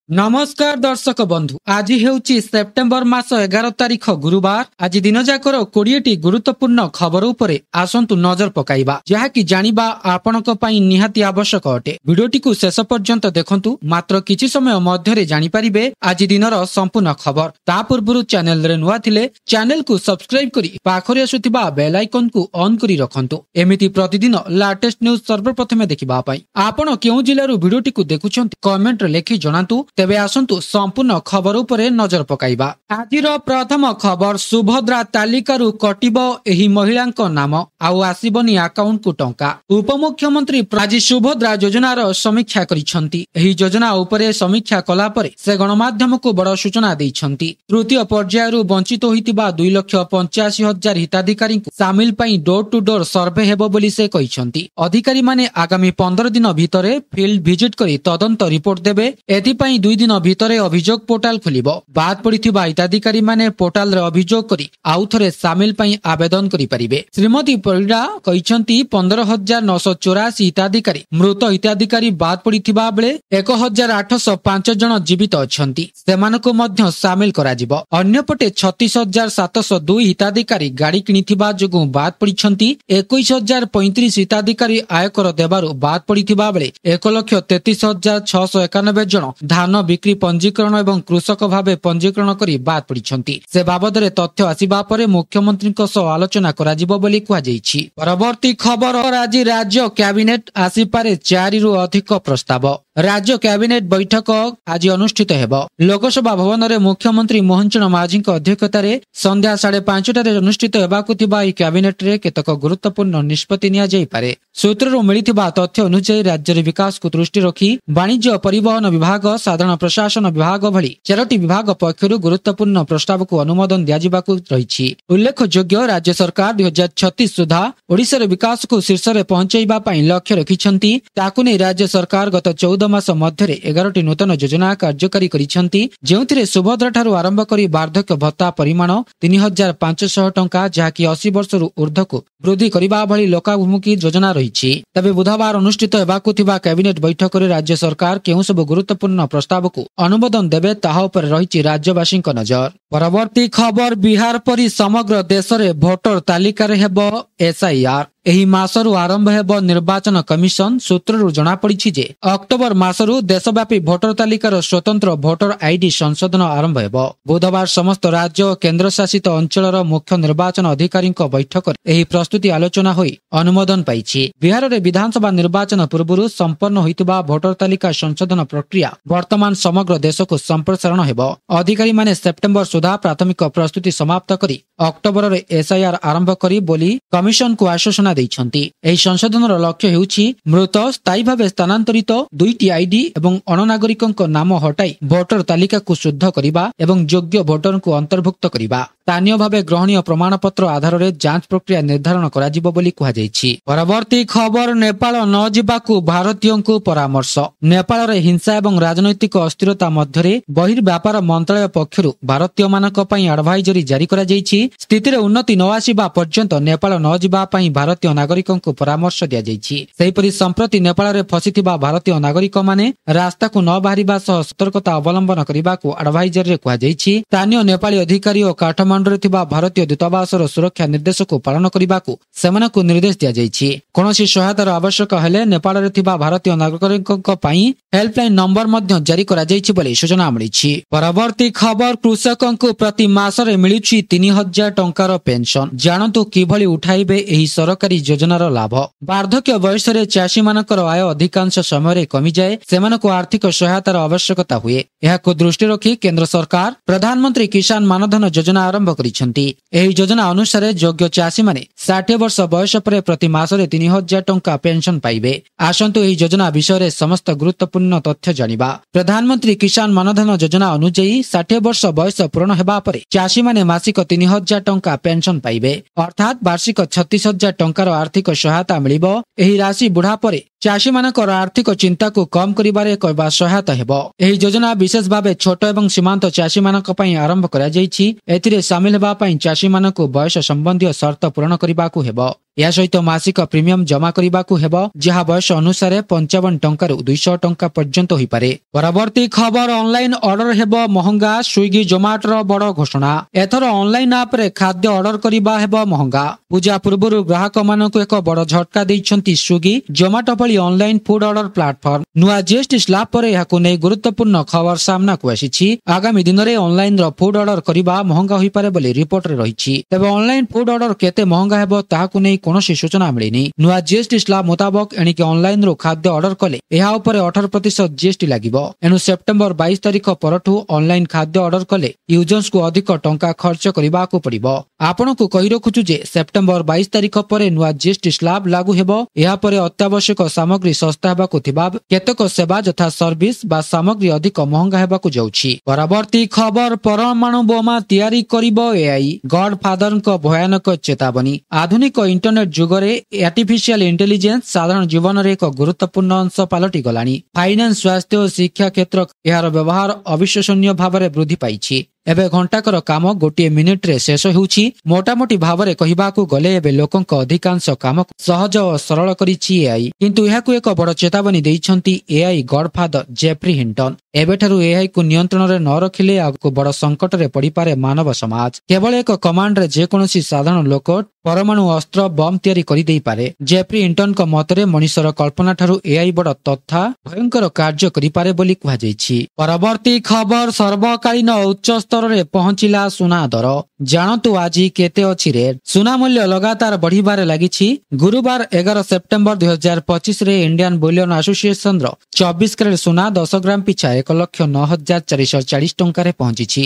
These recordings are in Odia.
नमस्कार दर्शक बंधु आज हेउची सेप्टेम्बर मास 11 तारिख गुरुवार आज दिन जाकर 20टी गुरुत्वपूर्ण खबर उपरे आसंतु नजर पकाइबा जहाँकि जानिबा आपणक पई निहाती आवश्यक अटे। भिडियोटी को शेष पर्यंत देखंतु मात्र किछि समय मध्यरे जानि परिबे आज दिनर संपूर्ण खबर। ता पूर्वरु चैनल रे नुआ थिले चैनल को सब्सक्राइब करी पाखरे आसुथिबा बेल आइकन को ऑन करी रखंतु। एमिति प्रतिदिन लेटेस्ट न्यूज सर्वप्रथमे देखिबा पई आपण केउ जिल्लारु भिडियोटी को देखुछंती कमेंट रे लेखि जणांतु। तेबे आसंतु संपूर्ण खबर उपरे नजर पकाइबा। आजिर प्रथम खबर सुभद्रा तालिकारु कटिबो एही महिलांक नाम आउ आसीबनी अकाउंट को टंका। उपमुख्यमंत्री आज सुभद्रा योजनार समीक्षा करिसंती। एही योजना उपरे समीक्षा कला परे से गणमाध्यम को बड़ सूचना दैछंती। तृतीय पर्यायरु वंचित होइतिबा 2,85,000 हिताधिकारी सामिल पई डोर टू डोर सर्वे हेबो बोली से कहिसंती। अधिकारी माने आगामी 15 दिन भितरे फील्ड विजिट करी तदंत रिपोर्ट देबे। एथि पई 2 दिन भितरे अभियोग पोर्टाल खुलिबो। बाद पड़िथिबा हिताधिकारी माने पोर्टाल रे अभियोग करी आउ थरे सामिल पई आवेदन करि परिबे। श्रीमती परिडा कहिसंती 15,984 हिताधिकारी मृत हिताधिकारी बाद पड़िथिबा बेले 1,805 जन जीवित अछंती सेमानको मध्य सामिल कराजिबो। अन्यपटे 36,702 हिताधिकारी गाड़ी किनिथिबा जोगु बाद पड़िसंती। 21,035 हिताधिकारी आयकर देबारु बाद पड़िथिबा बेले 1,33,691 जन धान बिक्री पंजीकरण एवं कृषक भावे पंजीकरण करी बाद पड़िसंती। से बाबदरे तथ्य आसीबा परे मुख्यमंत्री सह आलोचना कराजिबो बोली कुहा जाईछि। परवर्ती खबर आज राज्य कैबिनेट आसीपारे 4 रु अधिक प्रस्ताव। राज्य कैबिनेट बैठक आज अनुष्ठित हेबो। लोकसभा भवन रे मुख्यमंत्री मोहन चरण माझी अध्यक्षतार संध्या 5:30 अनुष्ठित हेबाकु थिबा ई कैबिनेट रे केतक गुरुत्वपूर्ण निष्पत्ति निया जाई पारे। सूत्ररु मिलिथिबा तथ्य अनुसार राज्य विकास को दृष्टि रखी वाणिज्य परिवहन विभाग साधारण प्रशासन विभाग भली 4टी विभाग पक्षरु गुरुत्वपूर्ण प्रस्ताव को अनुमोदन दियाजिबाकु रहिछि। उल्लेखयोग्य राज्य सरकार 2036 सुधा ओडिसा रे विकास को शीर्ष रे पहुंचाइबा पई लक्ष्य रखिछंती। ताकु नै राज्य सरकार गत 14 मास मध्यरे 11टी नूतन योजना कार्यकारी करिछंती। जेउथिरे सुभद्रा ठारू आरंभ करी वार्धक्य भत्ता परिमाण 3,500 टंका जहाँकि 80 वर्षरु ऊर्ध्वकु वृद्धि करिबा भली लोकाभिमुखी योजना रहिछि। तबे बुधवार अनुष्ठित हेबाकु थिबा कैबिनेट बैठक रे राज्य सरकार केउ सब गुरुत्वपूर्ण प्रस्ताव को अनुमोदन देबे ताहा उपर रहिछि राज्यवासी नजर। परवर्ती खबर बिहार परी समग्र देश रे भोटर तालिका रे हेबो एसआईआर। एही मासरु आरंभ हेबो निर्वाचन कमिशन सूत्ररु जणा पड़िछि जे अक्टोबर मासरु देशव्यापी भोटर तालिकार स्वतंत्र भोटर आईडी संशोधन आरंभ हेबो। बुधवार समस्त राज्य और केंद्र शासित अंचलर मुख्य निर्वाचन अधिकारी बैठक एही प्रस्तुति आलोचना होई अनुमोदन पाइछि। बिहार रे विधानसभा निर्वाचन पूर्वरु संपन्न होइतबा भोटर तालिका संशोधन प्रक्रिया वर्तमान समग्र देश को संप्रसारण हेबो। अधिकारी माने सेप्टेम्बर सुधा प्राथमिक प्रस्तुति समाप्त करी अक्टोबर रे एसआईआर आरंभ करी बोली कमिशन को आश्वासन दैछंती। एही संशोधनर लक्ष्य हेउछि मृत स्थायी भावे स्थानांतरित 2टी आईडी एवं अणनागरिकଙ୍କ नाम हटाई भोटर तालिका को शुद्ध करिबा एवं योग्य भोटर को अंतर्भुक्त करिबा। स्थानीय भावे ग्रहणीय प्रमाण पत्र आधार रे जांच प्रक्रिया निर्धारण कराजिबो बोली कुहा जाईछि। परवर्ती खबर नेपाल न जिबाकू भारतीयों को परामर्श। नेपाल रे हिंसा एवं राजनैतिक अस्थिरता मध्यरे बहिर्व्यापार मंत्रालय पक्षरु भारतीय मानक पई एडवाइजरी जारी करा जाईछि। स्थिति रे उन्नति न आसीबा पर्यंत नेपाल न जिबा पई भारतीय नागरिकों को परामर्श दिया जाईछि। सेहिपरि संप्रति नेपाल रे फसिथिबा भारतीय नागरिक माने रास्ता को न बाहरिबा सह सतर्कता अवलंबन करिबा को एडवाइजरी रे कुहा जाईछि। स्थानीय नेपाली अधिकारी और काठमांडू रे थिबा भारतीय दूतावासर सुरक्षा निर्देश को पालन करिबा को सेमानकु निर्देश दिया जाईछि। कोनोसी सहायतार आवश्यक हेले नेपाल रे थिबा भारतीय नागरिकଙ୍କ पई हेल्पलाइन नंबर मध्य जारी करा जाईछि बोली सूचना मिलिछि। परवर्ती खबर कृषकଙ୍କୁ प्रति मासरे मिलुछि 3,000 टंकार पेंशन। जानतु किभली उठाइबे एही सरकारी योजनार लाभ। वार्धक्य बयस रे चाषी मानकर आय अधिकांश समय रे कमी जाए सेमानको आर्थिक सहायतार आवश्यकता हुए। एहाको दृष्टि रखी केंद्र सरकार प्रधानमंत्री किसान मानधन योजना आरंभ करिसंती। एही योजना अनुसार योग्य चाषी माने 60 वर्ष बयस पर प्रति मासरे 3,000 टंका पेंशन पाइबे। आसंतु एही योजना विषय रे समस्त गुरुत्वपूर्ण तथ्य जानिबा। प्रधानमंत्री किसान मानधन योजना अनुसार 60 वर्ष बयस पूर्ण हेबा परे चाषी माने मासिक 3,000 टंका पेंशन पाइबे। अर्थात वार्षिक 36,000 टंकार आर्थिक सहायता मिलिबो। एही राशि बुढ़ा परे ଚାଷୀ ମାନଙ୍କର ଆର୍ଥିକ ଚିନ୍ତାକୁ କମ୍ କରିବାରେ ଏକ ସହାୟତା ହେବ। ଏହି ଯୋଜନା ବିଶେଷ ଭାବେ ଛୋଟ ଏବଂ ସୀମାନ୍ତ ଚାଷୀ ମାନଙ୍କ ପାଇଁ ଆରମ୍ଭ କରାଯାଇଛି। ଏଥିରେ ସାମିଲ ହେବା ପାଇଁ ଚାଷୀ ମାନଙ୍କୁ ବୟସ ସମ୍ବନ୍ଧୀୟ ସର୍ତ୍ତ ପୂରଣ କରିବାକୁ ହେବ। ଏହା ସହିତ ମାସିକ ପ୍ରିମିୟମ ଜମା କରିବାକୁ ହେବ, ଯାହା ବୟସ ଅନୁସାରେ 55 ଟଙ୍କାରୁ 200 ଟଙ୍କା ପର୍ଯ୍ୟନ୍ତ ହୋଇପାରେ। ପରବର୍ତ୍ତୀ ଖବର, ଅନଲାଇନ ଅର୍ଡର ହେବ ମହଙ୍ଗା, ସ୍ୱିଗି ଜୋମାଟୋର ବଡ ଘୋଷଣା। ଏଥର ଅନଲାଇନ ଆପରେ ଖାଦ୍ୟ ଅର୍ଡର କରିବା ହେବ ମହଙ୍ଗା। ପୂଜା ପୂର୍ବରୁ ଗ୍ରାହକ ମାନଙ୍କୁ ଏକ ବଡ ଝଟକା ଦେଇଛନ୍ତି ସ୍ୱିଗି ଜୋମାଟୋ ଭଳି ଅନଲାଇନ ଫୁଡ ଅର୍ଡର ପ୍ଲାଟଫର୍ମ। ନୂଆ ଜିଏସଟି ସ୍ଲାବ ପରେ ଏହାକୁ ନେଇ ଗୁରୁତ୍ୱପୂର୍ଣ୍ଣ ଖବର ସାମ୍ନାକୁ ଆସିଛି। ଆଗାମୀ ଦିନରେ ଅନଲାଇନର ଫୁଡ ଅର୍ଡର କରିବା ମହଙ୍ଗା ହୋଇପାରେ ବୋଲି ରିପୋର୍ଟରେ ରହିଛି। ତେବେ ଅନଲାଇନ ଫୁଡ ଅର୍ଡର କେତେ ମହଙ୍ଗା ହେବ ତାହାକୁ ନେଇ କୌଣସି ସୂଚନା ମିଳିନି। ନୂଆ ଜିଏସଟି ସ୍ଲାବ ମୁତାବକ ଏଣିକି ଅନଲାଇନରୁ ଖାଦ୍ୟ ଅର୍ଡର କଲେ ଏହା ଉପରେ 18% ଜିଏସଟି ଲାଗିବ। ଏଣୁ ସେପ୍ଟେମ୍ବର 22 ତାରିଖ ପରଠୁ ଅନଲାଇନ ଖାଦ୍ୟ ଅର୍ଡର କଲେ ୟୁଜର୍ସକୁ ଅଧିକ ଟଙ୍କା ଖର୍ଚ୍ଚ କରିବାକୁ ପଡିବ। ଆପଣଙ୍କୁ କହି ରଖୁଛୁ ଯେ ସେପ୍ଟେମ୍ବର 22 ତାରିଖ ପରେ ନୂଆ ଜିଏସଟି ସ୍ଲାବ ଲାଗୁ ହେବ। ଏହାପରେ ଅତ୍ୟାବଶ୍ୟକ ସାମଗ୍ରୀ ଶସ୍ତା ହେବାକୁ ଥିବା କେତେକ ସେବା ଯଥା ସର୍ଭିସ ବା ସାମଗ୍ରୀ ଅଧିକ ମହଙ୍ଗା ହେବାକୁ ଯାଉଛି। ପରବର୍ତ୍ତୀ ଖବର, ପରମାଣୁ ବୋମା ତିଆରି କରିବ ଏଆଇ, ଗଡଫାଦରଙ୍କ ଭୟାନକ ଚେତାବନୀ। ଆଧୁନିକ ଇଣ୍ଟରନେଟ ଯୁଗରେ ଆର୍ଟିଫିସିଆଲ ଇଣ୍ଟେଲିଜେନ୍ସ ସାଧାରଣ ଜୀବନରେ ଏକ ଗୁରୁତ୍ୱପୂର୍ଣ୍ଣ ଅଂଶ ପାଲଟି ଗଲାଣି। ଫାଇନାନ୍ସ, ସ୍ୱାସ୍ଥ୍ୟ ଓ ଶିକ୍ଷା କ୍ଷେତ୍ର ଏହାର ବ୍ୟବହାର ଅବିଶ୍ୱସନୀୟ ଭାବରେ ବୃଦ୍ଧି ପାଇଛି। ଏବେ ଘଣ୍ଟାକର କାମ ଗୋଟିଏ ମିନିଟରେ ଶେଷ ହେଉଛି। ମୋଟାମୋଟି ଭାବରେ କହିବାକୁ ଗଲେ ଏବେ ଲୋକଙ୍କ ଅଧିକାଂଶ କାମକୁ ସହଜ ଓ ସରଳ କରିଛି ଏଆଇ। କିନ୍ତୁ ଏହାକୁ ଏକ ବଡ ଚେତାବନୀ ଦେଇଛନ୍ତି ଏଆଇ ଗଡଫାଦର ଜେଫ୍ରି ହିଣ୍ଟନ। ଏବେଠାରୁ ଏଆଇକୁ ନିୟନ୍ତ୍ରଣରେ ନ ରଖିଲେ ଆଗକୁ ବଡ ସଂକଟରେ ପଡିପାରେ ମାନବ ସମାଜ। କେବଳ ଏକ କମାଣ୍ଡରେ ଯେକୌଣସି ସାଧାରଣ ଲୋକ ପରମାଣୁ ଅସ୍ତ୍ର ବମ୍ ତିଆରି କରିଦେଇପାରେ। ଜେଫ୍ରି ହିଣ୍ଟନଙ୍କ ମତରେ ମଣିଷର କଳ୍ପନା ଠାରୁ ଏଆଇ ବଡ ତଥା ଭୟଙ୍କର କାର୍ଯ୍ୟ କରିପାରେ ବୋଲି କୁହାଯାଇଛି। ପରବର୍ତ୍ତୀ ଖବର, ସର୍ବକାଳୀନ ଉଚ୍ଚ ସ୍ତରରେ ପହଞ୍ଚିଲା ସୁନା ଦର। ଜାଣନ୍ତୁ ଆଜି କେତେ ଅଛି ରେଟ୍। ସୁନା ମୂଲ୍ୟ ଲଗାତାର ବଢିବାରେ ଲାଗିଛି। ଗୁରୁବାର 11 ସେପ୍ଟେମ୍ବର 2025 ରେ ଇଣ୍ଡିଆନ ବୁଲିୟନ ଆସୋସିଏସନର 24 କ୍ୟାରେଟ ସୁନା 10 ଗ୍ରାମ ପିଛା 1,09,440 ଟଙ୍କାରେ ପହଞ୍ଚିଛି।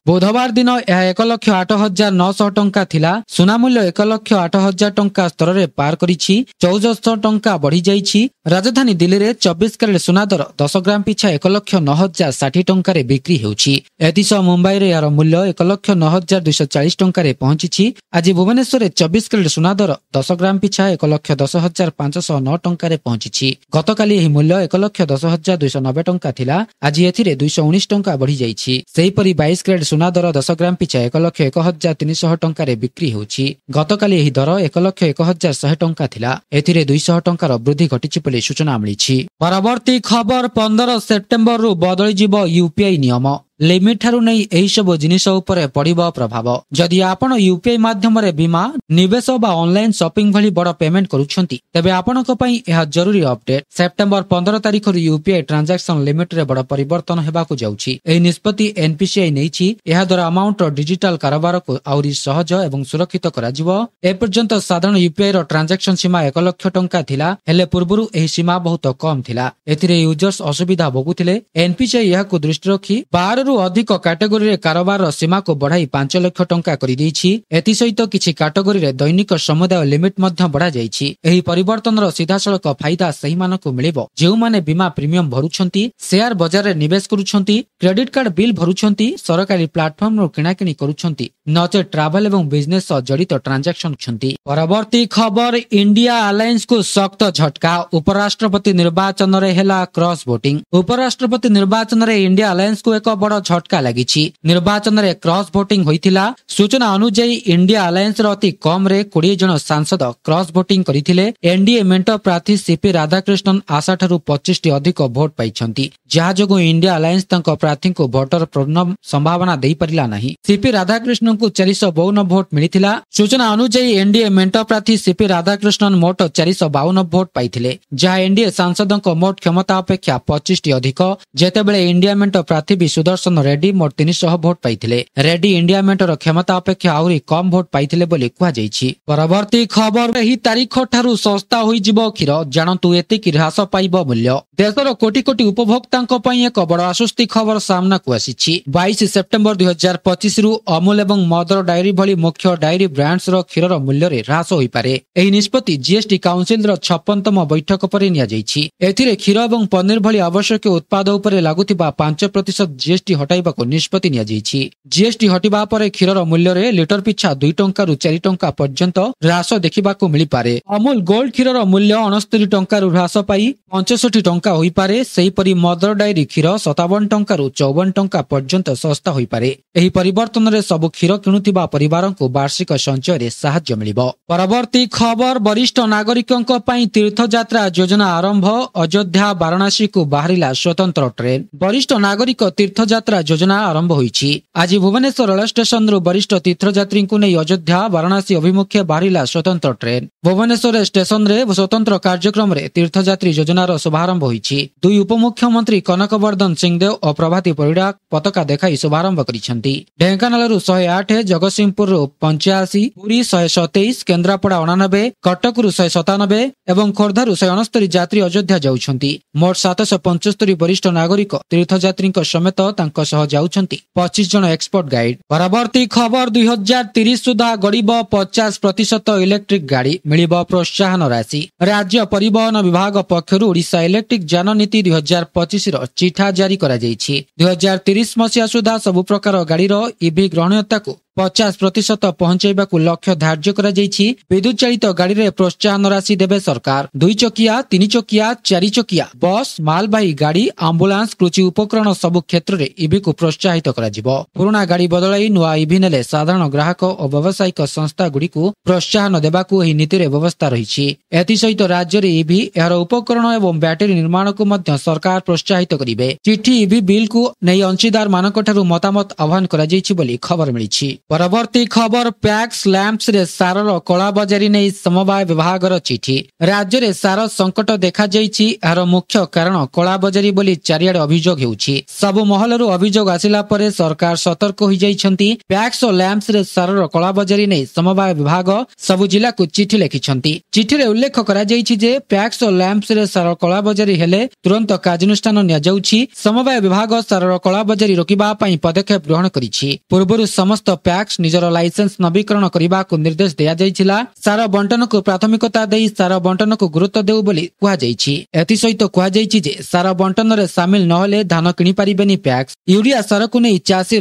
ବୁଧବାର ଦିନ ଏହା 1,08,900 ଟଙ୍କା ଥିଲା। ସୁନା ମୂଲ୍ୟ 1,08,000 ଟଙ୍କା ସ୍ତରରେ ପାର କରିଛି। 1400 ଟଙ୍କା ବଢିଯାଇଛି। ରାଜଧାନୀ ଦିଲ୍ଲୀରେ 24 କ୍ୟାରେଟ ସୁନା ଦର 10 ଗ୍ରାମ ପିଛା 1,09,060 ଟଙ୍କାରେ ବିକ୍ରି ହେଉଛି। ଏଥିସହ ମୁମ୍ବାଇରେ ଏହାର ମୂଲ୍ୟ 1,09,240 ଟଙ୍କାରେ ପହଞ୍ଚିଛି। ଆଜି ଭୁବନେଶ୍ୱରରେ 24 କ୍ୟାରେଟ ସୁନା ଦର 10 ଗ୍ରାମ ପିଛା 1,10,509 ଟଙ୍କାରେ ପହଞ୍ଚିଛି। ଗତକାଲି ଏହି ମୂଲ୍ୟ 1,10,290 ଟଙ୍କା ଥିଲା। ଆଜି ଏଥିରେ 219 ଟଙ୍କା ବଢିଯାଇଛି। ସେହିପରି 22 କ୍ୟାରେଟ ସୁନା ଦର 10 ଗ୍ରାମ ପିଛା 1,01,300 ଟଙ୍କାରେ ବିକ୍ରି ହେଉଛି। ଗତକାଲି ଏହି ଦର 1,01,100 ଟଙ୍କା ଥିଲା। ଏଥିରେ 200 ଟଙ୍କାର ବୃଦ୍ଧି ଘଟିଛି ବୋଲି ସୂଚନା ମିଳିଛି। ପରବର୍ତ୍ତୀ ଖବର, 15 ସେପ୍ଟେମ୍ବରରୁ ବଦଳିଯିବ ୟୁପିଆଇ ନିୟମ। ଲିମିଟ ଠାରୁ ନେଇ ଏହି ସବୁ ଜିନିଷ ଉପରେ ପଡିବ ପ୍ରଭାବ। ଯଦି ଆପଣ ୟୁପିଆଇ ମାଧ୍ୟମରେ ବୀମା, ନିବେଶ ବା ଅନଲାଇନ ସପିଂ ଭଳି ବଡ ପେମେଣ୍ଟ କରୁଛନ୍ତି, ତେବେ ଆପଣଙ୍କ ପାଇଁ ଏହା ଜରୁରୀ ଅପଡେଟ। ସେପ୍ଟେମ୍ବର 15 ତାରିଖରୁ ୟୁପିଆଇ ଟ୍ରାଞ୍ଜାକ୍ସନ ଲିମିଟରେ ବଡ ପରିବର୍ତ୍ତନ ହେବାକୁ ଯାଉଛି। ଏହି ନିଷ୍ପତ୍ତି ଏନପିସିଆଇ ନେଇଛି। ଏହାଦ୍ୱାରା ଆମାଉଣ୍ଟର ଡିଜିଟାଲ କାରବାରକୁ ଆହୁରି ସହଜ ଏବଂ ସୁରକ୍ଷିତ କରାଯିବ। ଏପର୍ଯ୍ୟନ୍ତ ସାଧାରଣ ୟୁପିଆଇ ର ଟ୍ରାଞ୍ଜାକ୍ସନ ସୀମା 1 ଲକ୍ଷ ଟଙ୍କା ଥିଲା। ହେଲେ ପୂର୍ବରୁ ଏହି ସୀମା ବହୁତ କମ୍ ଥିଲା। ଏଥିରେ ୟୁଜର୍ସ ଅସୁବିଧା ଭୋଗୁଥିଲେ। ଏନପିସିଆଇ ଏହାକୁ ଦୃଷ୍ଟି ରଖି 12 ରୁ ଅଧିକ କାଟେଗୋରୀରେ କାରବାରର ସୀମାକୁ ବଢାଇ 5 ଲକ୍ଷ ଟଙ୍କା କରିଦେଇଛି। ଏଥିସହିତ କିଛି କାଟେଗୋରୀରେ ଦୈନିକ ସମୁଦାୟ ଲିମିଟ ମଧ୍ୟ ବଢାଯାଇଛି। ଏହି ପରିବର୍ତ୍ତନର ସିଧାସଳଖ ଫାଇଦା ସେହିମାନଙ୍କୁ ମିଳିବ ଯେଉଁମାନେ ବୀମା ପ୍ରିମିୟମ ଭରୁଛନ୍ତି, ସେୟାର ବଜାରରେ ନିବେଶ କରୁଛନ୍ତି, କ୍ରେଡିଟ କାର୍ଡ ବିଲ୍ ଭରୁଛନ୍ତି, ସରକାରୀ ପ୍ଲାଟଫର୍ମରୁ କିଣାକିଣି କରୁଛନ୍ତି, ନଚେତ ଟ୍ରାଭେଲ ଏବଂ ବିଜନେସ ସହ ଜଡିତ ଟ୍ରାଞ୍ଜାକ୍ସନ କରୁଛନ୍ତି। ପରବର୍ତ୍ତୀ ଖବର, ଇଣ୍ଡିଆ ଆଲାଏନ୍ସକୁ ଶକ୍ତ ଝଟକା। ଉପରାଷ୍ଟ୍ରପତି ନିର୍ବାଚନରେ ହେଲା କ୍ରସ୍ ଭୋଟିଂ। ଉପରାଷ୍ଟ୍ରପତି ନିର୍ବାଚନରେ ଇଣ୍ଡିଆ ଆଲାଏନ୍ସକୁ ଏକ ବଡ ଝଟକା ଲାଗିଛି। ନିର୍ବାଚନରେ କ୍ରସ୍ ଭୋଟିଂ ହୋଇଥିଲା। ସୂଚନା ଅନୁଯାୟୀ ଇଣ୍ଡିଆ ଆଲାଏନ୍ସର ଅତି କମରେ 20 ଜଣ ସାଂସଦ କ୍ରସ୍ ଭୋଟିଂ କରିଥିଲେ। ଏନଡିଏ ମେଣ୍ଟ ପ୍ରାର୍ଥୀ ସିପି ରାଧାକ୍ରିଷ୍ଣନ ଆଶାଠାରୁ 25ଟି ଅଧିକ ଭୋଟ ପାଇଛନ୍ତି, ଯାହା ଯୋଗୁଁ ଇଣ୍ଡିଆ ଆଲାଏନ୍ସ ତାଙ୍କ ପ୍ରାର୍ଥୀଙ୍କୁ ଭୋଟର ପୂର୍ଣ୍ଣ ସମ୍ଭାବନା ଦେଇପାରିଲା ନାହିଁ। ସିପି ରାଧାକ୍ରିଷ୍ଣନଙ୍କୁ 452 ଭୋଟ ମିଳିଥିଲା। ସୂଚନା ଅନୁଯାୟୀ ଏନଡିଏ ମେଣ୍ଟ ପ୍ରାର୍ଥୀ ସିପି ରାଧାକ୍ରିଷ୍ଣନ ମୋଟ 452 ଭୋଟ ପାଇଥିଲେ, ଯାହା ଏନଡିଏ ସାଂସଦଙ୍କ ମୋଟ କ୍ଷମତା ଅପେକ୍ଷା 25ଟି ଅଧିକ। ଯେତେବେଳେ ଇଣ୍ଡିଆ ମେଣ୍ଟ ପ୍ରାର୍ଥୀ ବି ସୁଦର୍ଶନ ରେଡ୍ଡି ମୋଟ 300 ଭୋଟ ପାଇଥିଲେ। ରେଡ୍ଡି ଇଣ୍ଡିଆ ମେଣ୍ଟର କ୍ଷମତା ଅପେକ୍ଷା ଆହୁରି କମ୍ ଭୋଟ ପାଇଥିଲେ ବୋଲି କୁହାଯାଇଛି। ପରବର୍ତ୍ତୀ ଖବର, ଏହି ତାରିଖ ଠାରୁ ଶସ୍ତା ହୋଇଯିବ କ୍ଷୀର। ଜାଣନ୍ତୁ ଏତିକି ହ୍ରାସ ପାଇବ ମୂଲ୍ୟ। ଦେଶର କୋଟି କୋଟି ଉପଭୋକ୍ତାଙ୍କ ପାଇଁ ଏକ ବଡ ଆଶ୍ୱସ୍ତି ଖବର ସାମ୍ନାକୁ ଆସିଛି। 22 ସେପ୍ଟେମ୍ବର 2025 ରୁ ଅମୁଲ ଏବଂ ମଦର ଡାଏରୀ ଭଳି ମୁଖ୍ୟ ଡାଏରୀ ବ୍ରାଣ୍ଡସର କ୍ଷୀରର ମୂଲ୍ୟରେ ହ୍ରାସ ହୋଇପାରେ। ଏହି ନିଷ୍ପତ୍ତି ଜିଏସଟି କାଉନସିଲର 56ତମ ବୈଠକ ପରେ ନିଆଯାଇଛି। ଏଥିରେ କ୍ଷୀର ଏବଂ ପନିର ଭଳି ଆବଶ୍ୟକୀୟ ଉତ୍ପାଦ ଉପରେ ଲାଗୁଥିବା 5% ଜିଏସଟି ହଟାଇବାକୁ ନିଷ୍ପତ୍ତି ନିଆଯାଇଛି। ଜିଏସଟି ହଟିବା ପରେ କ୍ଷୀରର ମୂଲ୍ୟରେ ଲିଟର ପିଛା 2 ଟଙ୍କାରୁ 4 ଟଙ୍କା ପର୍ଯ୍ୟନ୍ତ ହ୍ରାସ ଦେଖିବାକୁ ମିଳିପାରେ। ଅମୁଲ ଗୋଲ୍ଡ କ୍ଷୀରର ମୂଲ୍ୟ 69 ଟଙ୍କାରୁ ହ୍ରାସ ପାଇ 65 ଟଙ୍କା ହୋଇପାରେ। ସେହିପରି ମଦର ଡାଏରୀ କ୍ଷୀର 57 ଟଙ୍କାରୁ 54 ଟଙ୍କା ପର୍ଯ୍ୟନ୍ତ ଶସ୍ତା ହୋଇପାରେ। ଏହି ପରିବର୍ତ୍ତନରେ ସବୁ କ୍ଷୀର କିଣୁଥିବା ପରିବାରଙ୍କୁ ବାର୍ଷିକ ସଞ୍ଚୟରେ ସାହାଯ୍ୟ ମିଳିବ। ପରବର୍ତ୍ତୀ ଖବର, ବରିଷ୍ଠ ନାଗରିକଙ୍କ ପାଇଁ ତୀର୍ଥଯାତ୍ରା ଯୋଜନା ଆରମ୍ଭ। ଅଯୋଧ୍ୟା ବାରାଣାସୀକୁ ବାହାରିଲା ସ୍ୱତନ୍ତ୍ର ଟ୍ରେନ୍। ବରିଷ୍ଠ ନାଗରିକ ତୀର୍ଥଯାତ୍ରା ଯୋଜନା ଆରମ୍ଭ ହୋଇଛି। ଆଜି ଭୁବନେଶ୍ୱର ରେଳ ଷ୍ଟେସନରୁ ବରିଷ୍ଠ ତୀର୍ଥଯାତ୍ରୀଙ୍କୁ ନେଇ ଅଯୋଧ୍ୟା ବାରାଣାସୀ ଅଭିମୁଖେ ବାହାରିଲା ସ୍ୱତନ୍ତ୍ର ଟ୍ରେନ୍। ଭୁବନେଶ୍ୱର ଷ୍ଟେସନରେ ସ୍ୱତନ୍ତ୍ର କାର୍ଯ୍ୟକ୍ରମରେ ତୀର୍ଥଯାତ୍ରୀ ଯୋଜନାର ଶୁଭାରମ୍ଭ ହୋଇଛି। ଦୁଇ ଉପମୁଖ୍ୟମନ୍ତ୍ରୀ କନକ ବର୍ଦ୍ଧନ ସିଂଦେଓ ଓ ପ୍ରଭାତୀ ପରିଡ଼ା ପତାକା ଦେଖାଇ ଶୁଭାରମ୍ଭ କରିଛନ୍ତି। ଢେଙ୍କାନାଳରୁ 108, ଜଗତସିଂହପୁରରୁ 85, ପୁରୀ 127, କେନ୍ଦ୍ରାପଡ଼ା 89, କଟକରୁ 197 ଏବଂ ଖୋର୍ଦ୍ଧାରୁ 169 ଯାତ୍ରୀ ଅଯୋଧ୍ୟା ଯାଉଛନ୍ତି। ମୋଟ 775 ବରିଷ୍ଠ ନାଗରିକ ତୀର୍ଥଯାତ୍ରୀଙ୍କ ସମେତ ତାଙ୍କ ସହ ଯାଉଛନ୍ତି 25 ଜଣ ଏକ୍ସପର୍ଟ ଗାଇଡ୍। ପରବର୍ତ୍ତୀ ଖବର, 2030 ସୁଦ୍ଧା ଗଡ଼ିବ 50% ଇଲେକ୍ଟ୍ରିକ୍ ଗାଡ଼ି, ମିଳିବ ପ୍ରୋତ୍ସାହନ ରାଶି। ରାଜ୍ୟ ପରିବହନ ବିଭାଗ ପକ୍ଷରୁ ଓଡ଼ିଶା ଇଲେକ୍ଟ୍ରିକ୍ ଯାନ ନୀତି 2025ର ଚିଠା ଜାରି କରାଯାଇଛି। 2030 ମସିହା ସୁଦ୍ଧା ସବୁ ପ୍ରକାର ଗାଡ଼ିର ଇଭି ଗ୍ରହଣୀୟତାକୁ 50% ପହଞ୍ଚାଇବାକୁ ଲକ୍ଷ୍ୟ ଧାର୍ଯ୍ୟ କରାଯାଇଛି। ବିଦ୍ୟୁତ ଚାଳିତ ଗାଡ଼ିରେ ପ୍ରୋତ୍ସାହନ ରାଶି ଦେବେ ସରକାର। 2 ଚକିଆ, 3 ଚକିଆ, 4 ଚକିଆ ବସ୍, ମାଲବାହୀ ଗାଡ଼ି, ଆମ୍ବୁଲାନ୍ସ, କୃଷି ଉପକରଣ ସବୁ କ୍ଷେତ୍ରରେ ଇଭିକୁ ପ୍ରୋତ୍ସାହିତ କରାଯିବ। ପୁରୁଣା ଗାଡ଼ି ବଦଳାଇ ନୂଆ ଇଭି ନେଲେ ସାଧାରଣ ଗ୍ରାହକ ଓ ବ୍ୟବସାୟିକ ସଂସ୍ଥାଗୁଡ଼ିକୁ ପ୍ରୋତ୍ସାହନ ଦେବାକୁ ଏହି ନୀତିରେ ବ୍ୟବସ୍ଥା ରହିଛି। ଏଥିସହିତ ରାଜ୍ୟରେ ଇଭି, ଏହାର ଉପକରଣ ଏବଂ ବ୍ୟାଟେରୀ ନିର୍ମାଣକୁ ମଧ୍ୟ ସରକାର ପ୍ରୋତ୍ସାହିତ କରିବେ। ଚିଠି ଇଭି ବିଲ୍କୁ ନେଇ ଅଂଶୀଦାରମାନଙ୍କଠାରୁ ମତାମତ ଆହ୍ୱାନ କରାଯାଇଛି ବୋଲି ଖବର ମିଳିଛି। ପରବର୍ତ୍ତୀ ଖବର, ପ୍ୟାକ୍ସ ଲ୍ୟାମ୍ପସରେ ସାରର କଳାବଜାରୀ ନେଇ ସମବାୟ ବିଭାଗର ଚିଠି। ରାଜ୍ୟରେ ସାର ସଂକଟ ଦେଖାଯାଇଛି। ଏହାର ମୁଖ୍ୟ କାରଣ କଳାବଜାରୀ ବୋଲି ଚାରିଆଡେ ଅଭିଯୋଗ ହେଉଛି। ସବୁ ମହଲରୁ ଅଭିଯୋଗ ଆସିଲା ପରେ ସରକାର ସତର୍କ ହୋଇଯାଇଛନ୍ତି। ପ୍ୟାକ୍ସ ଓ ଲ୍ୟାମ୍ପସରେ ସାରର କଳାବଜାରୀ ନେଇ ସମବାୟ ବିଭାଗ ସବୁ ଜିଲ୍ଲାକୁ ଚିଠି ଲେଖିଛନ୍ତି। ଚିଠିରେ ଉଲ୍ଲେଖ କରାଯାଇଛି ଯେ ପ୍ୟାକ୍ସ ଓ ଲ୍ୟାମ୍ପସରେ ସାର କଳାବଜାରୀ ହେଲେ ତୁରନ୍ତ କାର୍ଯ୍ୟାନୁଷ୍ଠାନ ନିଆଯାଉଛି। ସମବାୟ ବିଭାଗ ସାରର କଳାବଜାରୀ ରୋକିବା ପାଇଁ ପଦକ୍ଷେପ ଗ୍ରହଣ କରିଛି। ପୂର୍ବରୁ ସମସ୍ତ ପ୍ୟାକ୍ସ ନିଜର ଲାଇସେନ୍ସ ନବୀକରଣ କରିବାକୁ ନିର୍ଦ୍ଦେଶ ଦିଆଯାଇଥିଲା। ସାର ବଣ୍ଟନକୁ ପ୍ରାଥମିକତା ଦେଇ ସାର ବଣ୍ଟନକୁ ଗୁରୁତ୍ୱ ଦେଉ ବୋଲି କୁହାଯାଇଛି। ଏଥିସହିତ କୁହାଯାଇଛି ଯେ ସାର ବଣ୍ଟନରେ ସାମିଲ ନହେଲେ ଧାନ କିଣିପାରିବେନି ପ୍ୟାକ୍ସ। ୟୁରିଆ ସାରକୁ ନେଇ ଚାଷୀ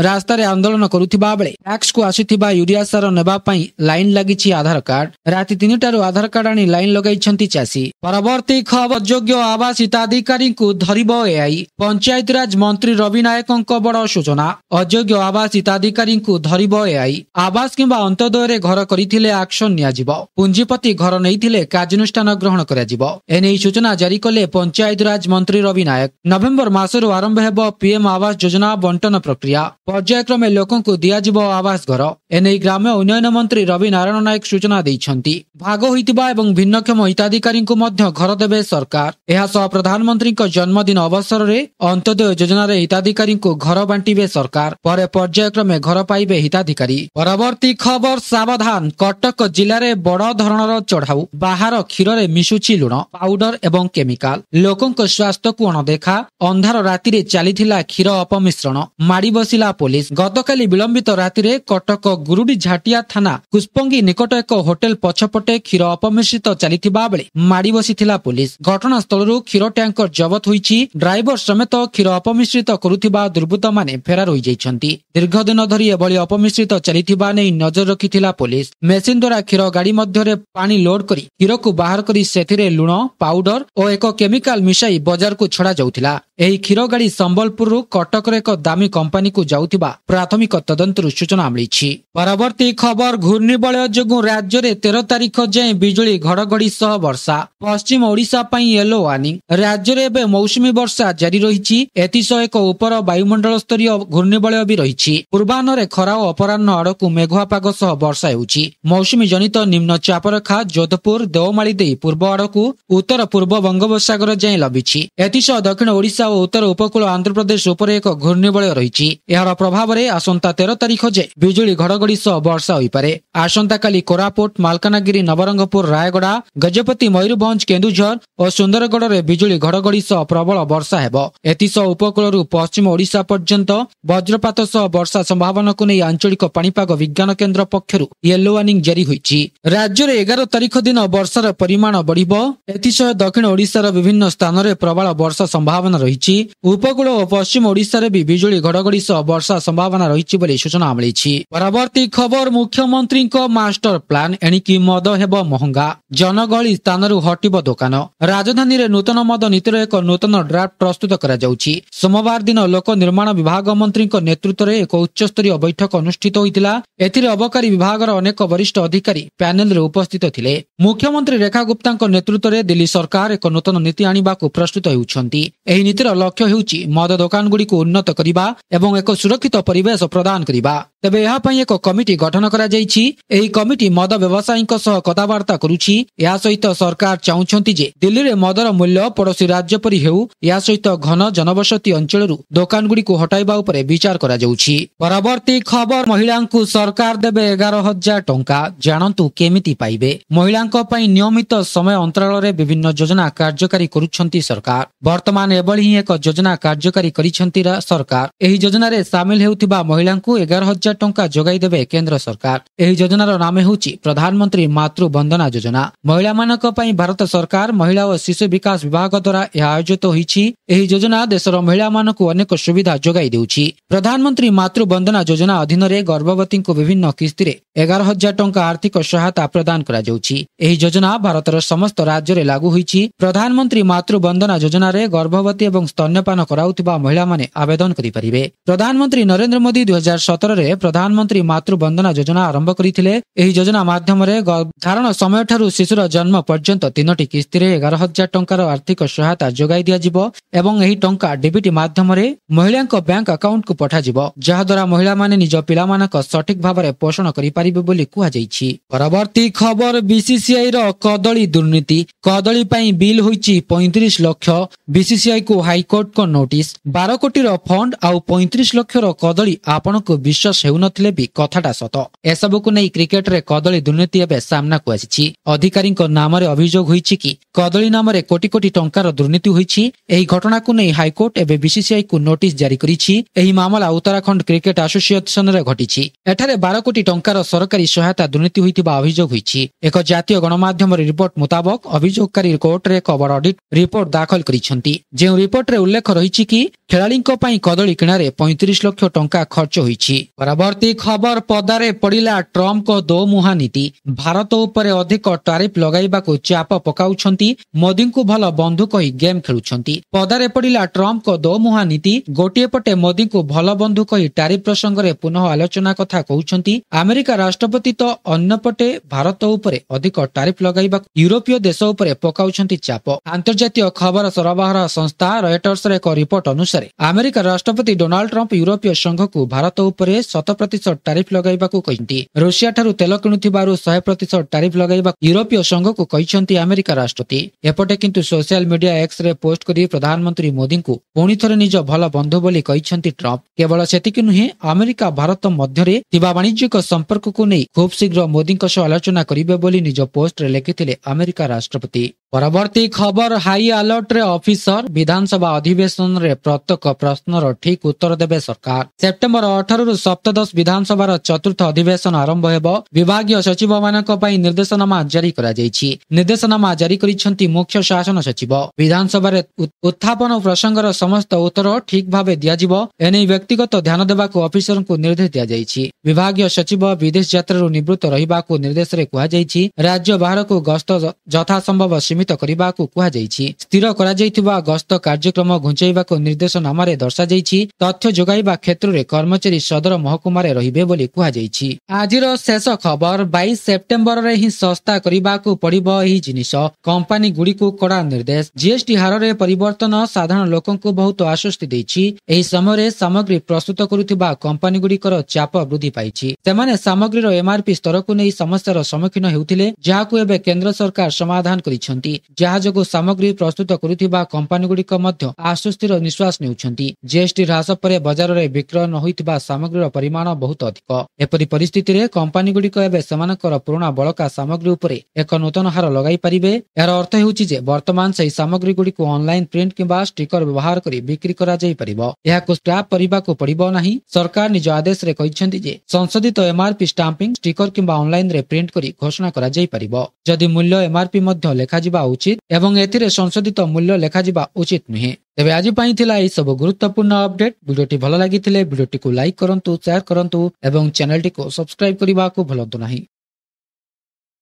ରାସ୍ତାରେ ଆନ୍ଦୋଳନ କରୁଥିବା ବେଳେ ପ୍ୟାକ୍ସକୁ ଆସୁଥିବା ୟୁରିଆ ସାର ନେବା ପାଇଁ ଲାଇନ ଲାଗିଛି ଆଧାର କାର୍ଡ। ରାତି 3ଟାରୁ ଆଧାର କାର୍ଡ ଆଣି ଲାଇନ ଲଗାଇଛନ୍ତି ଚାଷୀ। ପରବର୍ତ୍ତୀ ଖବର, ଅଯୋଗ୍ୟ ଆବାସ ହିତାଧିକାରୀଙ୍କୁ ଧରିବ ଏଆଇ। ପଞ୍ଚାୟତିରାଜ ମନ୍ତ୍ରୀ ରବି ନାୟକଙ୍କ ବଡ଼ ସୂଚନା। ଅଯୋଗ୍ୟ ଆବାସ ହିତାଧିକାରୀଙ୍କୁ ଧରିବ ଏଆଇ। ଆବାସ କିମ୍ବା ଅନ୍ତୋଦୟରେ ଘର କରିଥିଲେ ଆକ୍ସନ ନିଆଯିବ। ପୁଞ୍ଜିପତି ଘର ନେଇଥିଲେ କାର୍ଯ୍ୟାନୁଷ୍ଠାନ ଗ୍ରହଣ କରାଯିବ। ଏନେଇ ସୂଚନା ଜାରି କଲେ ପଞ୍ଚାୟତିରାଜ ମନ୍ତ୍ରୀ ରବି ନାୟକ। ନଭେମ୍ବର ମାସରୁ ଆରମ୍ଭ ହେବ ପିଏମ୍ ଆବାସ ଯୋଜନା ବଣ୍ଟନ ପ୍ରକ୍ରିୟା। ପର୍ଯ୍ୟାୟକ୍ରମେ ଲୋକଙ୍କୁ ଦିଆଯିବ ଆବାସ ଘର। ଏନେଇ ଗ୍ରାମ୍ୟ ଉନ୍ନୟନ ମନ୍ତ୍ରୀ ରବି ନାରାୟଣ ନାୟକ ସୂଚନା ଦେଇଛନ୍ତି। ଭାଗ ହୋଇଥିବା ଏବଂ ଭିନ୍ନକ୍ଷମ ହିତାଧିକାରୀଙ୍କୁ ମଧ୍ୟ ଘର ଦେବେ ସରକାର। ଏହାସହ ପ୍ରଧାନମନ୍ତ୍ରୀଙ୍କ ଜନ୍ମଦିନ ଅବସରରେ ଅନ୍ତୋଦୟ ଯୋଜନାରେ ହିତାଧିକାରୀଙ୍କୁ ଘର ବାଣ୍ଟିବେ ସରକାର। ପରେ ପର୍ଯ୍ୟାୟକ୍ରମେ ଘର ପାଇବେ ହିତାଧିକାରୀ। ପରବର୍ତ୍ତୀ ଖବର, ସାବଧାନ, କଟକ ଜିଲ୍ଲାରେ ବଡ଼ ଧରଣର ଚଢାଉ। ବାହାର କ୍ଷୀରରେ ମିଶୁଛି ଲୁଣ, ପାଉଡର ଏବଂ କେମିକାଲ। ଲୋକଙ୍କ ସ୍ୱାସ୍ଥ୍ୟକୁ ଅଣଦେଖା। ଅନ୍ଧାର ରାତିରେ ଚାଲିଥିଲା କ୍ଷୀର ଅପମିଶ୍ରଣ। ମାଡ଼ି ବସିଲା ପୋଲିସ। ଗତକାଲି ବିଳମ୍ବିତ ରାତିରେ କଟକ ଗୁରୁଡି ଝାଟିଆ ଥାନା କୁସ୍ପଙ୍ଗି ନିକଟ ଏକ ହୋଟେଲ ପଛପଟେ କ୍ଷୀର ଅପମିଶ୍ରିତ ଚାଲିଥିବା ବେଳେ ମାଡ଼ି ବସିଥିଲା ପୋଲିସ। ଘଟଣାସ୍ଥଳରୁ କ୍ଷୀର ଟ୍ୟାଙ୍କର ଜବତ ହୋଇଛି। ଡ୍ରାଇଭର ସମେତ କ୍ଷୀର ଅପମିଶ୍ରିତ କରୁଥିବା ଦୁର୍ବୃତ୍ତମାନେ ଫେରାର ହୋଇଯାଇଛନ୍ତି। ଦୀର୍ଘଦିନ ଧରି ଏଭଳି ଅପମିଶ୍ରିତ ଚାଲିଥିବା ନେଇ ନଜର ରଖିଥିଲା ପୋଲିସ। ମେସିନ ଦ୍ୱାରା କ୍ଷୀର ଗାଡ଼ି ମଧ୍ୟରେ ପାଣି ଲୋଡ୍ କରି କ୍ଷୀରକୁ ବାହାର କରି ସେଥିରେ ଲୁଣ, ପାଉଡର ଓ ଏକ କେମିକାଲ ମିଶାଇ ବଜାରକୁ ଛଡ଼ା ଯାଉଥିଲା। ଏହି କ୍ଷୀର ଗାଡ଼ି ସମ୍ବଲପୁରରୁ କଟକର ଏକ ଦାମୀ କମ୍ପାନୀକୁ ଯାଉଥିବା ପ୍ରାଥମିକ ତଦନ୍ତରୁ ସୂଚନା ମିଳିଛି। ପରବର୍ତ୍ତୀ ଖବର, ଘୂର୍ଣ୍ଣିବଳୟ ଯୋଗୁଁ ରାଜ୍ୟରେ 13 ତାରିଖ ଯାଏଁ ବିଜୁଳି ଘଡଘଡି ସହ ବର୍ଷା। ପଶ୍ଚିମ ଓଡ଼ିଶା ପାଇଁ ୟେଲୋ ୱାର୍ଣ୍ଣିଂ। ରାଜ୍ୟରେ ଏବେ ମୌସୁମୀ ବର୍ଷା ଜାରି ରହିଛି। ଏଥିସହ ଏକ ଉପର ବାୟୁମଣ୍ଡଳ ସ୍ତରୀୟ ଘୂର୍ଣ୍ଣିବଳୟ ବି ରହିଛି। ପୂର୍ବାହ୍ନରେ ଖରା ଓ ଅପରାହ୍ନ ଆଡକୁ ମେଘୁଆ ପାଗ ସହ ବର୍ଷା ହେଉଛି। ମୌସୁମୀ ଜନିତ ନିମ୍ନ ଚାପରେଖା ଯୋଧପୁର, ଦେଓମାଳି ଦେଇ ପୂର୍ବ ଆଡକୁ ଉତ୍ତର ପୂର୍ବ ବଙ୍ଗୋପସାଗର ଯାଏଁ ଲମ୍ବିଛି। ଏଥିସହ ଦକ୍ଷିଣ ଓଡ଼ିଶା ओडिशा और उत्तर उपकूल आंध्रप्रदेश उपर एक घूर्णिबलय रही। यार प्रभाव में आसंता 13 तारिख जे बिजुली घड़घड़ी सह वर्षा होईपारे। आसंता काली कोरापुट, मालकानगिरी, नवरंगपुर, रायगड़ा, गजपति, मयूरभंज, केन्दुझर और सुंदरगढ़ में बिजुली घड़घड़ी सह प्रबल वर्षा हेबो। एथिसह उपकूल पश्चिम ओडिशा पर्यंत वज्रपात सह वर्षा संभावना को नहीं आंचलिक पाणीपाग विज्ञान केन्द्र पक्षरु येलो वार्निंग जारी होईछि। राज्य में 11 तारिख दिन वर्षार परिमाण बढ़िबो। एथिसह दक्षिण ओडिशार विभिन्न स्थान में प्रबल वर्षा संभावना रही। उपकूल और पश्चिम ओडिशा रे भी बिजुली घड़घड़ी सह वर्षा संभावना रही बोली सूचना मिली। परवर्ती खबर, मुख्यमंत्री मास्टर प्लान एणिकी मद हेब महंगा, जनगहली स्थान हटिब दुकान। राजधानी रे नूतन मद नीतिर एक नूतन ड्राफ्ट प्रस्तुत करा जाउछि। सोमवार दिन लोक निर्माण विभाग मंत्री नेतृत्व में एक उच्चस्तरीय बैठक अनुष्ठित होइतिला। एथिरे अबकारी विभागर अनेक वरिष्ठ अधिकारी पैनल रे उपस्थित थिले। मुख्यमंत्री रेखा गुप्ता नेतृत्व में दिल्ली सरकार एक नूतन नीति आनिबाकू प्रस्तुत हेउछन्ति। एही नीतिर लक्ष्य हेउछि मद दुकान गुडी को उन्नत करिबा एवं एक सुरक्षित परिवेश प्रदान करिबा। तेबे यहाँ पई एक कमिटी गठन करा जाइछि। एही कमिटी मद व्यवसायीक सह कथबार्ता करुछि। या सहित सरकार चाहुछन्ति जे दिल्ली रे मदर मूल्य पड़ोसी राज्य परि हेउ। या सहित घन जनबसती अंचलरू दुकान गुडी को हटाइबा उपरे विचार करा जाउछि। परवर्ती खबर, महिलांकु सरकार देबे 11,000 टंका, जानंतु केमिति पाइबे। महिलांक पई नियमित समय अंतराल रे विभिन्न योजना कार्यकारी करुछन्ति सरकार। वर्तमान एबळी ही एक योजना कार्यकारी करिछन्ति सरकार। एही योजना रे शामिल हेउथिबा महिलांकु 11,000 टंका जोगाई देबे केंद्र सरकार। एही योजनार नाम हेउछि प्रधानमंत्री मातृ वंदना योजना। महिला मानक पई भारत सरकार महिला और शिशु विकास विभाग द्वारा यह आयोजित होइछि। एही योजना देशर महिला मानकु अनेक सुविधा जोगाई देउछि। प्रधानमंत्री मातृ वंदना योजना अधीन रे गर्भवती को विभिन्न किस्ती रे 11,000 टंका आर्थिक सहायता प्रदान करा जाउछि। एही योजना भारतर समस्त राज्य रे लागू होइछि। प्रधानमंत्री मातृ वंदना योजना रे गर्भवती एवं स्तन्यपान कराउथिबा महिला माने आवेदन करि परिबे। प्रधानमंत्री नरेंद्र मोदी 2017 रे प्रधानमंत्री मातृ वंदना योजना आरंभ करिथिले। एही योजना माध्यम रे धारण समय ठारू शिशुर जन्म पर्यंत 3टी किस्ती रे 11,000 टंकार आर्थिक सहायता जोगाई दिया जिवो एवं एही टंका डीबीटी माध्यम रे महिलांक बैंक अकाउंट को पठा जिवो, जहा द्वारा महिला माने निज पिला मानक सठिक भाबरे पोषण करि पारिबे बोली कुहा जाइछि। परवर्ती खबर, बीसीसीआई रो कदली दुर्नीति। कदली पई बिल होइछि 35 लाख। बीसीसीआई को हाईकोर्ट को नोटिस। 12 कोटी रो फंड आउ 35 लाख रो कदली आपण को विश्वास हेउ नथिले भी कथाटा सत। एसबु को नै क्रिकेट रे कदली दुर्नीति एबे सामना को आछि। अधिकारी को नाम रे अभियोग होइछि कि कदली नाम रे कोटी कोटी टंकार दुर्नीति होइछि। एही घटना को नै हाईकोर्ट एबे बीसीसीआई को नोटिस जारी करिछि। एही मामला उत्तराखंड क्रिकेट एसोसिएशन रे घटिछि। एठारे 12 कोटी टंकार सरकारी सहायता दुर्नीति होइतिबा अभियोग होइछि। एक जातीय गणमाध्यम रिपोर्ट मुताबक अभियोगकारी कोर्ट रे एक बड़ ऑडिट रिपोर्ट दाखल करिसंती। जे रिपोर्ट रे उल्लेख रहिछि कि खेलाड़ीଙ୍କ ପାଇଁ कदली किणारे 35 लाख टंका खर्च होइछि। परवर्ती खबर, पदारे पड़िला ट्रम्प को दो मुहा नीति। भारत उपरे अधिक टैरिफ लगाइबाकू चाप पकाउछंती। मोदी को भल बंधु कहि गेम खेलुछंती। पदारे पड़िला ट्रम्प को दो मुहा नीति। गोटिए पटे मोदी को भल बंधु कहि टैरिफ प्रसंग रे पुनः आलोचना कथा कहउछंती अमेरिका राष्ट्रपति। तो अन्य पटे भारत उपरे अधिक टैरिफ लगाइबाकू यूरोपीय देश उपरे पकाउछंती चाप। अंतर्जातीय खबर सरबराह संस्था रॉयटर्स रे एक रिपोर्ट अनुसार अमेरिका राष्ट्रपति डोनाल्ड ट्रम्प यूरोपीय संघ को भारत उपरे 100% टैरिफ लगाइबाकू कहिंती। रूसिया ठारू तेल किणुथिबारु 100% टैरिफ लगाइबाकू यूरोपीय संघ को कहिसंती अमेरिका राष्ट्रपति। एपटे किंतु social media X ray post करी प्रधानमंत्री मोदी को पुणी थरे निज भल बंधु बोली कहिसंती ट्रम्प। केवल सेतिकि नुहे, अमेरिका भारत मध्यरे थिबा वाणिज्यिक संपर्क को नहीं खूब शीघ्र मोदी सह आलोचना करिबे बोली निज पोस्ट रे लेखिथिले अमेरिका राष्ट्रपति। परवर्ती खबर, हाई अलर्ट रे ऑफिसर। विधानसभा अधिवेशन रे प्रत्येक प्रश्नर ठीक उत्तर देबे सरकार। सेप्टेम्बर 18 रु सप्तदश विधानसभा चतुर्थ अधिवेशन आरंभ हेबो। विभागीय सचिव मानक पई निर्देशनामा जारी करा जायछि। निर्देशनामा जारी करिसंती मुख्य शासन सचिव। विधानसभा रे उत्थापन प्रसंगर समस्त उत्तर ठीक भाबे दिया जिवो। एनै व्यक्तिगत ध्यान देबाकू ऑफिसर को निर्देश दिया जायछि। विभागीय सचिव विदेश यात्रा रु निवृत्त रहिबाकू निर्देश रे कुहा जायछि। राज्य बाहर को गस्त यथा संभव सीमित करिबाकू कुहा जायछि। स्थिर करा जायथिबा गस्त कार्यक्रम घुंचाइबाकू निर्देशनामा रे दर्शा जायछि। तथ्य जोगाइबा क्षेत्र रे कर्मचारी सदर महकुमा रे रहिबे बोली कुहा जायछि। आजिर शेष खबर, 22 सेप्टेम्बर रे ही सस्ता करिबाकू पड़िबो एही जिनिस। कंपनी गुडी को कड़ा निर्देश। जीएसटी हार रे परिवर्तन साधारण लोकन को बहुत आश्वस्ति दैछि। एही समय रे सामग्री प्रस्तुत करुथिबा कंपनी गुडी कर चाप वृद्धि पाइछि। सेमाने सामग्री रो एमआरपी स्तर को नै समस्यार सम्मुखीन हेउथिले, जाहाकू एबे केंद्र सरकार समाधान करिसंती। କରିଛନ୍ତି, ଯାହା ଯୋଗୁଁ ସାମଗ୍ରୀ ପ୍ରସ୍ତୁତ କରୁଥିବା କମ୍ପାନୀଗୁଡ଼ିକ ମଧ୍ୟ ଆଶ୍ୱସ୍ତିର ନିଶ୍ୱାସ ନେଉଛନ୍ତି। ଜିଏସଟି ହ୍ରାସ ପରେ ବଜାରରେ ବିକ୍ରୟ ନ ହୋଇଥିବା ସାମଗ୍ରୀର ପରିମାଣ ବହୁତ ଅଧିକ। ଏପରି ପରିସ୍ଥିତିରେ କମ୍ପାନୀଗୁଡ଼ିକ ଏବେ ସେମାନଙ୍କର ପୁରୁଣା ବଳକା ସାମଗ୍ରୀ ଉପରେ ଏକ ନୂତନ ହାର ଲଗାଇ ପାରିବେ। ଏହାର ଅର୍ଥ ହେଉଛି ଯେ ବର୍ତ୍ତମାନ ସେହି ସାମଗ୍ରୀଗୁଡ଼ିକୁ ଅନଲାଇନ ପ୍ରିଣ୍ଟ କିମ୍ବା ଷ୍ଟିକର ବ୍ୟବହାର କରି ବିକ୍ରି କରାଯାଇପାରିବ। ଏହାକୁ ସ୍କ୍ରାପ୍ କରିବାକୁ ପଡ଼ିବ ନାହିଁ। ସରକାର ନିଜ ଆଦେଶରେ କହିଛନ୍ତି ଯେ ସଂଶୋଧିତ ଏମଆରପି ଷ୍ଟାମ୍ପିଂ, ଷ୍ଟିକର କିମ୍ବା ଅନଲାଇନରେ ପ୍ରିଣ୍ଟ କରି ଘୋଷଣା କରାଯାଇପାରିବ। ଯଦି ମୂଲ୍ୟ ଏମଆରପି ମଧ୍ୟ ଲେଖାଯିବା ଉଚିତ ଏବଂ ଏଥିରେ ସଂଶୋଧିତ ମୂଲ୍ୟ ଲେଖାଯିବା ଉଚିତ ନୁହେଁ। ତେବେ ଆଜି ପାଇଁ ଥିଲା ଏହି ସବୁ ଗୁରୁତ୍ୱପୂର୍ଣ୍ଣ ଅପଡେଟ୍। ଭିଡିଓଟି ଭଲ ଲାଗିଥିଲେ ଭିଡିଓଟିକୁ ଲାଇକ୍ କରନ୍ତୁ, ସେୟାର କରନ୍ତୁ ଏବଂ ଚ୍ୟାନେଲଟିକୁ ସବସ୍କ୍ରାଇବ କରିବାକୁ ଭୁଲନ୍ତୁ ନାହିଁ।